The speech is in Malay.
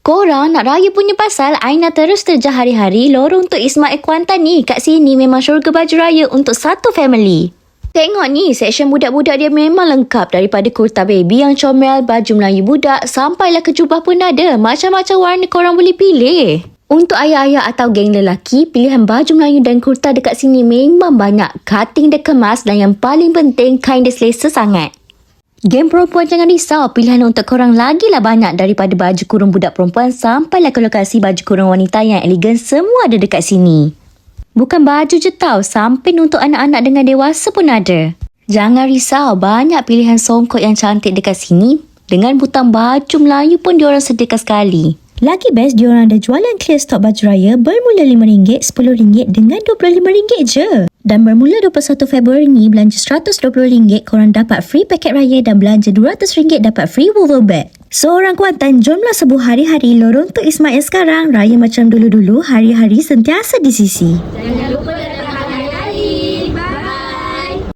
Korang nak raya punya pasal, I nak terus terjah hari-hari lorong untuk Ismail Kuantan ni. Kat sini memang syurga baju raya untuk satu family. Tengok ni, seksyen budak-budak dia memang lengkap. Daripada kurta baby yang comel, baju Melayu budak, sampailah ke jubah pun ada. Macam-macam warna korang boleh pilih. Untuk ayah-ayah atau geng lelaki, pilihan baju Melayu dan kurta dekat sini memang banyak. Cutting dia kemas dan yang paling penting, kain dia selesa sangat. Geng perempuan jangan risau, pilihan untuk korang lagilah banyak. Daripada baju kurung budak perempuan sampailah ke lokasi baju kurung wanita yang elegan, semua ada dekat sini. Bukan baju je tau, samping untuk anak-anak dengan dewasa pun ada. Jangan risau, banyak pilihan songkok yang cantik dekat sini. Dengan butang baju Melayu pun diorang sediakan sekali. Lagi best, diorang ada jualan clear stok baju raya bermula RM5, RM10 dengan RM25 je. Dan bermula 21 Februari ni, belanja RM120 korang dapat free paket raya dan belanja RM200 dapat free woven bag. So orang Kuantan, jomlah sebuah hari-hari lorong Tok Ismail sekarang. Raya macam dulu-dulu, hari-hari sentiasa di sisi.